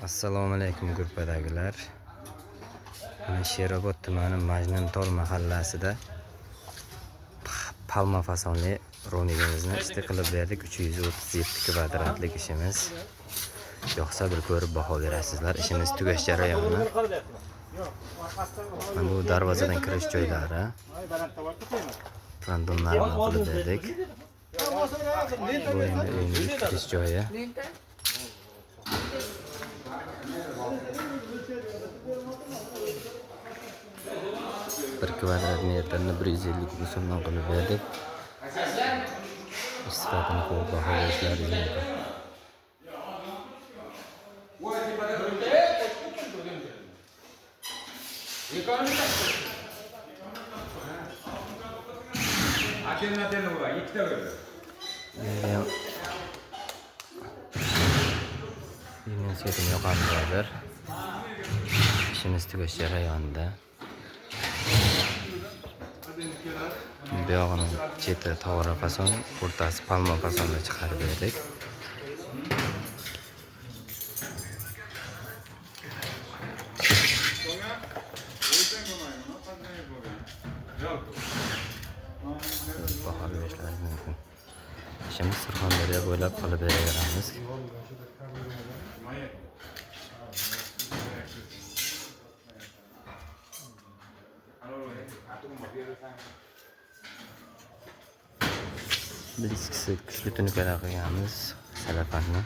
Assalomu alaykum gruppadagilar. Sherobod tumani Majnuntol mahallasida palma fasonli ro'migimizni ishti qilib berdik. 337 kvadratlik ishimiz. Yo'qsa bir ko'rib baho berasizlar. Ishimiz tugash jarayoni. Bu darvozadan kirish joylari. Randonlarni qilib berdik. Bu endi uyning kirish joyi. Bir kvadrat metrni 150 so'mdan qilib berdik. Sifatini ko'rib baho berishlaringiz mumkin. Yine setim yoqamdadir. İşimiz tugash jarayonida. Bu yog'ini cheti tog'ora fason, o'rtasi palma fasonda chiqarib berdik. Bahor berishlaringiz mumkin. İşimiz Surxondaryo bo'ylab qilib beraveramiz. Biz kuchli tunukalar qilganmiz, salafanni.